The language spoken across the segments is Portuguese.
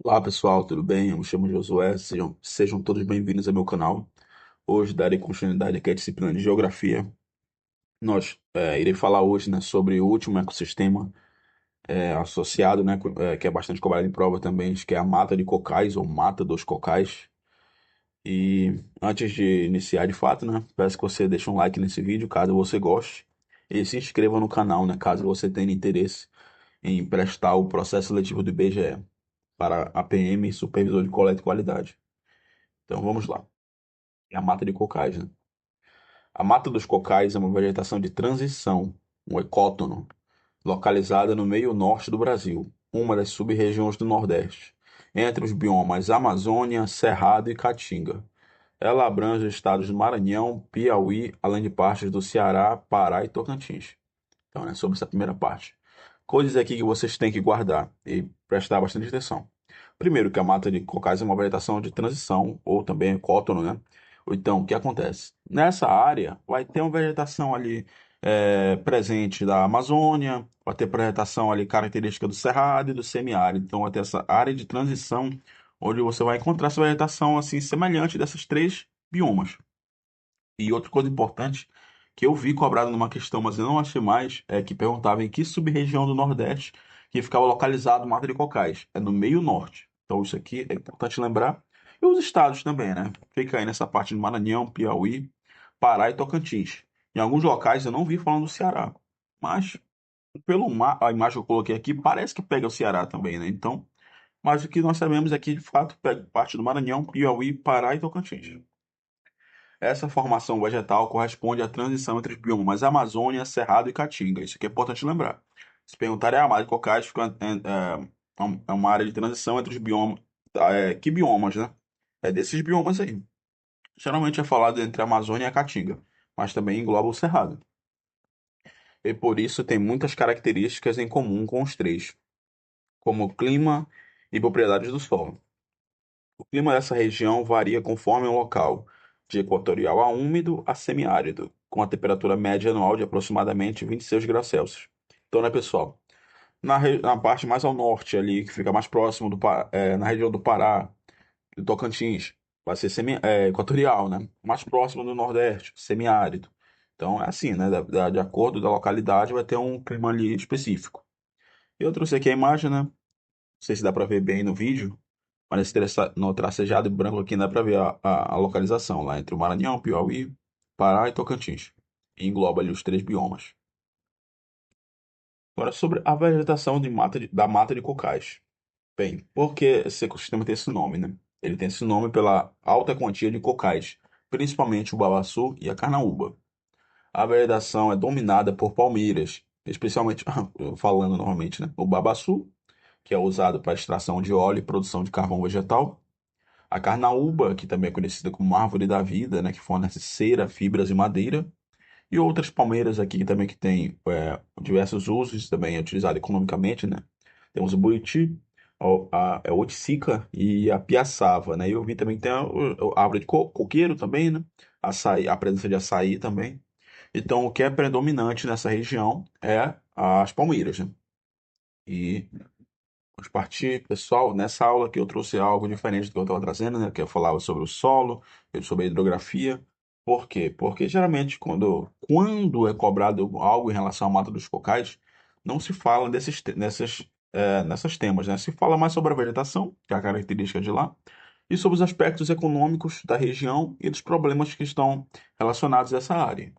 Olá pessoal, tudo bem? Eu me chamo Josué, sejam todos bem-vindos ao meu canal. Hoje darei continuidade aqui à disciplina de Geografia. Irei falar hoje, né, sobre o último ecossistema associado, né, que é bastante cobrado em prova também, que é a mata de cocais ou mata dos cocais. E antes de iniciar de fato, né, peço que você deixe um like nesse vídeo, caso você goste, e se inscreva no canal, né, caso você tenha interesse em prestar o processo seletivo do IBGE para APM, Supervisor de Coleta e Qualidade. Então vamos lá. É a mata de cocais, né? A mata dos cocais é uma vegetação de transição, um ecótono, localizada no meio norte do Brasil, uma das sub-regiões do Nordeste, entre os biomas Amazônia, Cerrado e Caatinga. Ela abrange os estados do Maranhão, Piauí, além de partes do Ceará, Pará e Tocantins. Então, né, sobre essa primeira parte. Coisas aqui que vocês têm que guardar e prestar bastante atenção. Primeiro, que a mata de cocais é uma vegetação de transição, ou também ecótono, né? Ou então, o que acontece? Nessa área, vai ter uma vegetação ali presente da Amazônia, vai ter vegetação ali característica do Cerrado e do semiárido. Então, vai ter essa área de transição, onde você vai encontrar essa vegetação assim semelhante dessas três biomas. E outra coisa importante que eu vi cobrado numa questão, mas eu não achei mais, é que perguntava em que sub-região do Nordeste que ficava localizado o Mata de Cocais. É no meio norte. Então isso aqui é importante lembrar. E os estados também, né? Fica aí nessa parte do Maranhão, Piauí, Pará e Tocantins. Em alguns locais eu não vi falando do Ceará. Mas a imagem que eu coloquei aqui, parece que pega o Ceará também, né? Então, mas o que nós sabemos é que de fato pega parte do Maranhão, Piauí, Pará e Tocantins. Essa formação vegetal corresponde à transição entre os biomas Amazônia, Cerrado e Caatinga. Isso aqui é importante lembrar. Se perguntarem a área de cocais, é uma área de transição entre os biomas. Que biomas, né? É desses biomas aí. Geralmente é falado entre a Amazônia e a Caatinga, mas também engloba o Cerrado. E por isso tem muitas características em comum com os três, como o clima e propriedades do solo. O clima dessa região varia conforme o local, de equatorial a úmido a semiárido, com a temperatura média anual de aproximadamente 26 graus Celsius. Então, né, pessoal? Na parte mais ao norte ali, que fica mais próximo na região do Pará, do Tocantins, vai ser equatorial, né? Mais próximo do Nordeste, semiárido. Então, é assim, né? De acordo da localidade, vai ter um clima ali específico. E eu trouxe aqui a imagem, né? Não sei se dá para ver bem no vídeo, mas no tracejado em branco aqui dá para ver a localização lá entre o Maranhão, Piauí, Pará e Tocantins. E engloba ali os três biomas. Agora sobre a vegetação da mata de cocais. Bem, por que esse ecossistema tem esse nome, né? Ele tem esse nome pela alta quantia de cocais, principalmente o babaçu e a carnaúba. A vegetação é dominada por palmeiras, especialmente, falando normalmente, né? O babaçu, que é usado para extração de óleo e produção de carvão vegetal. A carnaúba, que também é conhecida como árvore da vida, né, que fornece cera, fibras e madeira. E outras palmeiras aqui também que tem diversos usos, também é utilizado economicamente, né? Temos o buriti, a oiticica e a piaçava, né? E eu vi também que tem a árvore de coqueiro também, né? Açaí, a presença de açaí também. Então, o que é predominante nessa região é as palmeiras, né? E vamos partir, pessoal. Nessa aula que eu trouxe algo diferente do que eu estava trazendo, né? Que eu falava sobre o solo, sobre a hidrografia. Por quê? Porque geralmente quando é cobrado algo em relação à mata dos cocais, não se fala nessas temas, né? Se fala mais sobre a vegetação, que é a característica de lá, e sobre os aspectos econômicos da região e dos problemas que estão relacionados a essa área.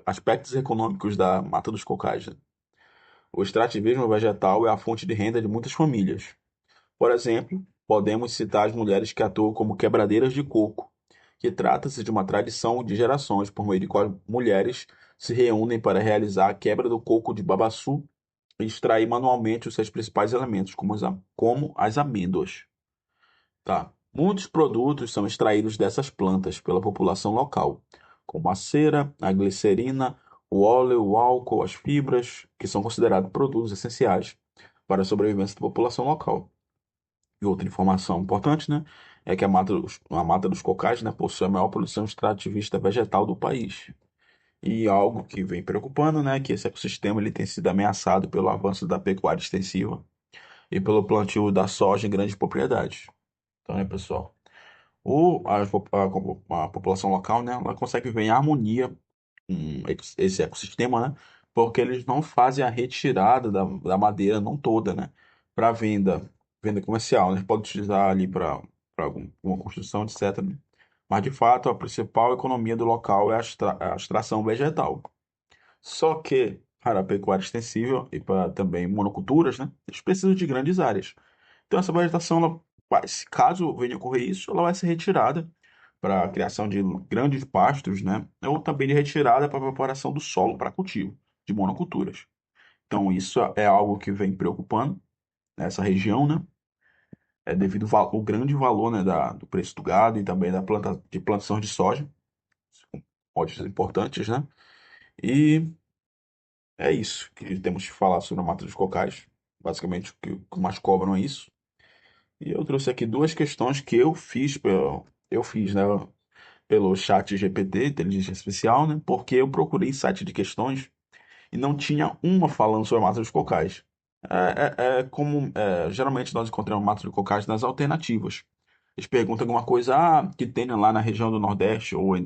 Aspectos econômicos da mata dos cocais, né? O extrativismo vegetal é a fonte de renda de muitas famílias. Por exemplo, podemos citar as mulheres que atuam como quebradeiras de coco, que trata-se de uma tradição de gerações por meio de qual mulheres se reúnem para realizar a quebra do coco de babaçu e extrair manualmente os seus principais elementos, como as amêndoas. Tá? Muitos produtos são extraídos dessas plantas pela população local, como a cera, a glicerina, o óleo, o álcool, as fibras, que são considerados produtos essenciais para a sobrevivência da população local. E outra informação importante, né, é que a mata dos cocais, né, possui a maior produção extrativista vegetal do país. E algo que vem preocupando, né, é que esse ecossistema ele tem sido ameaçado pelo avanço da pecuária extensiva e pelo plantio da soja em grandes propriedades. Então, né, pessoal? A população local, né, ela consegue viver em harmonia com esse ecossistema, né, porque eles não fazem a retirada da madeira, não toda, né, para venda comercial, né, pode utilizar ali para alguma construção, etc, né. Mas, de fato, a principal economia do local é a extração vegetal. Só que para a pecuária extensível e para também monoculturas, né, eles precisam de grandes áreas. Então essa vegetação, se caso venha a ocorrer isso, ela vai ser retirada para a criação de grandes pastos, né, ou também de retirada para a preparação do solo para cultivo de monoculturas. Então isso é algo que vem preocupando nessa região, né, devido ao grande valor, né, do preço do gado e também de plantação de soja, commodities importantes, né, e é isso que temos que falar sobre a mata dos cocais. Basicamente, o que mais cobram é isso. E eu trouxe aqui duas questões que eu fiz, né, pelo chat GPT, inteligência artificial, né, porque eu procurei site de questões e não tinha uma falando sobre a mata dos cocais. Geralmente nós encontramos mata dos cocais nas alternativas. Eles perguntam alguma coisa que tenha lá na região do Nordeste ou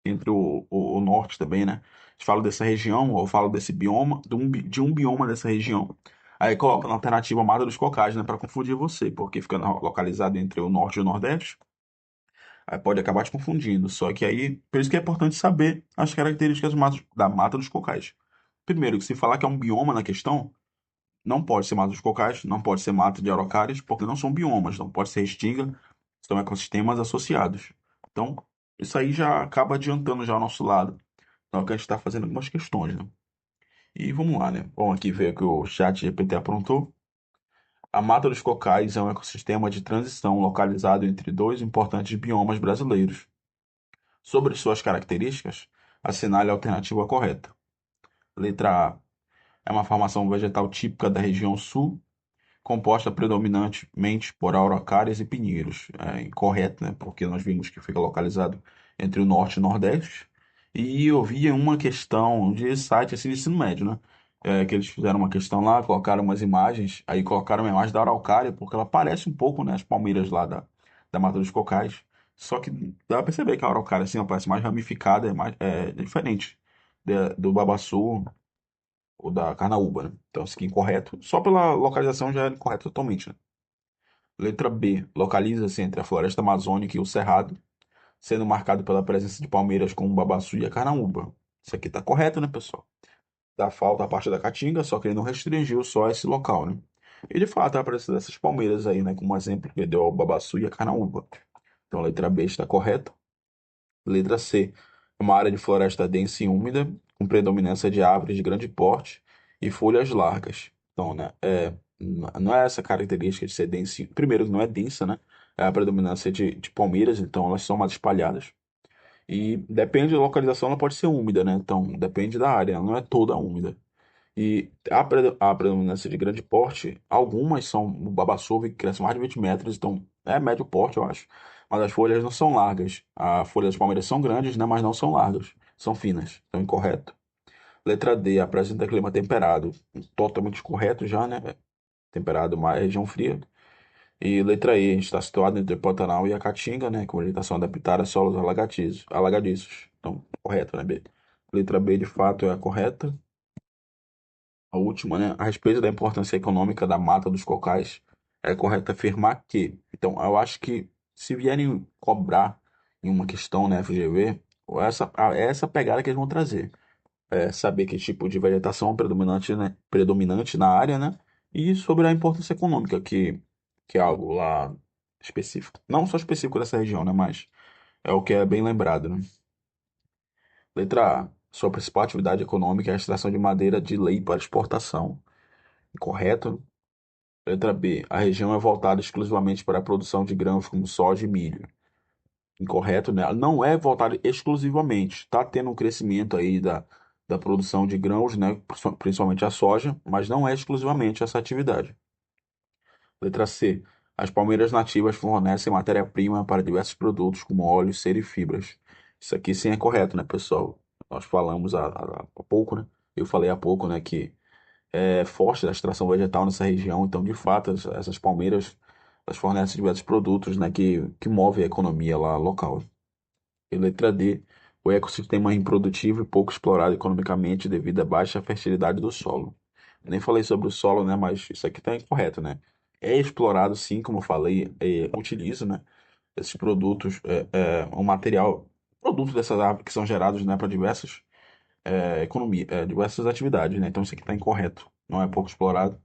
entre o Norte também, né? Eles falam dessa região ou falam desse bioma, de um bioma dessa região. Aí coloca na alternativa Mata dos Cocais, né? Para confundir você, porque fica localizado entre o Norte e o Nordeste. Aí pode acabar te confundindo. Só que aí, por isso que é importante saber as características da Mata dos Cocais. Primeiro, que se falar que é um bioma na questão, não pode ser mata dos cocais, não pode ser mata de araucárias, porque não são biomas, não pode ser restinga, são ecossistemas associados. Então, isso aí já acaba adiantando já o nosso lado. Então, é que a gente está fazendo algumas questões, né? E vamos lá, né? Vamos aqui ver o que o chat GPT aprontou. A Mata dos Cocais é um ecossistema de transição localizado entre dois importantes biomas brasileiros. Sobre suas características, assinale a alternativa correta. Letra A. É uma formação vegetal típica da região sul composta predominantemente por araucárias e pinheiros. É incorreto, né? Porque nós vimos que fica localizado entre o norte e o nordeste. E eu vi uma questão de site assim, de ensino médio, né? Que eles fizeram uma questão lá, colocaram umas imagens, aí colocaram uma imagem da araucária, porque ela parece um pouco, né, as palmeiras lá da Mata dos Cocais. Só que dá pra perceber que a araucária, assim, ela parece mais ramificada, é diferente do babaçu, o da carnaúba, né? Então, isso aqui é incorreto. Só pela localização já é incorreto totalmente, né? Letra B. Localiza-se entre a floresta amazônica e o cerrado, sendo marcado pela presença de palmeiras como o babaçu e a carnaúba. Isso aqui tá correto, né, pessoal? Dá falta a parte da caatinga, só que ele não restringiu só esse local, né? E de fato apareceu essas palmeiras aí, né? Como exemplo que deu ao babaçu e a carnaúba. Então a letra B está correta. Letra C. É uma área de floresta densa e úmida, com predominância de árvores de grande porte e folhas largas. Então, né, não é essa característica de ser densa. Primeiro, não é densa, né? É a predominância de palmeiras, então elas são mais espalhadas. E depende da localização, ela pode ser úmida, né? Então, depende da área, ela não é toda úmida. E a predominância de grande porte, algumas são o babaçu, que cresce mais de 20 metros, então é médio porte, eu acho. Mas as folhas não são largas. As folhas das palmeiras são grandes, né, mas não são largas. São finas. Então, incorreto. Letra D, apresenta clima temperado. Totalmente correto já, né? Temperado, mais região fria. E letra E, está situado entre o Pantanal e a Caatinga, né? Com vegetação adaptada a solos alagadiços. Então, correto, né, B? Letra B, de fato, é a correta. A última, né? A respeito da importância econômica da mata dos cocais, é correto afirmar que. Então, eu acho que se vierem cobrar em uma questão, né, FGV, é essa pegada que eles vão trazer. É saber que tipo de vegetação é predominante na área, né? E sobre a importância econômica, que é algo lá específico. Não só específico dessa região, né? Mas é o que é bem lembrado, né? Letra A. Sua principal atividade econômica é a extração de madeira de lei para exportação. Correto? Letra B. A região é voltada exclusivamente para a produção de grãos como soja e milho. Incorreto, né? Ela não é voltada exclusivamente. Está tendo um crescimento aí da produção de grãos, né? Principalmente a soja, mas não é exclusivamente essa atividade. Letra C. As palmeiras nativas fornecem matéria-prima para diversos produtos, como óleo, cera e fibras. Isso aqui sim é correto, né, pessoal? Nós falamos há pouco, né? Eu falei há pouco, né, que forte da extração vegetal nessa região. Então, de fato, essas palmeiras elas fornecem diversos produtos, né, que movem a economia lá local. E letra D, o ecossistema é improdutivo e pouco explorado economicamente devido à baixa fertilidade do solo. Eu nem falei sobre o solo, né, mas isso aqui está incorreto, né? É explorado, sim, como eu falei, utiliza, né, esses produtos, um material, produtos dessas árvores que são gerados, né, para diversas diversas atividades, né? Então isso aqui está incorreto, não é pouco explorado.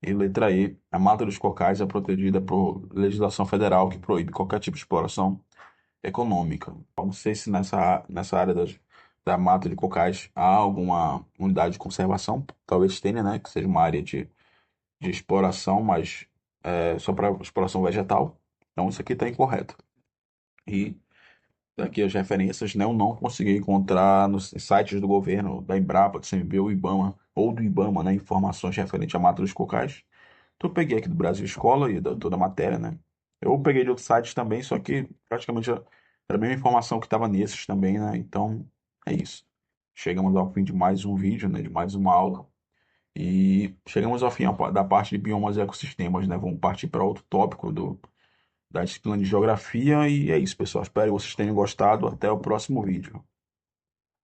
E letra E, a mata dos cocais é protegida por legislação federal que proíbe qualquer tipo de exploração econômica. Não sei se nessa área da mata de cocais há alguma unidade de conservação, talvez tenha, né? Que seja uma área de exploração, mas só para exploração vegetal. Então isso aqui está incorreto. E daqui as referências, né, eu não consegui encontrar nos sites do governo, da Embrapa, do CMB, o IBAMA, ou do IBAMA, né, informações referentes à mata dos cocais. Então eu peguei aqui do Brasil Escola e toda a matéria, né. Eu peguei de outros sites também, só que praticamente era a mesma informação que estava nesses também, né. Então é isso. Chegamos ao fim de mais um vídeo, né, de mais uma aula. E chegamos ao fim da parte de biomas e ecossistemas, né. Vamos partir para outro tópico da disciplina de geografia. E é isso, pessoal. Espero que vocês tenham gostado. Até o próximo vídeo.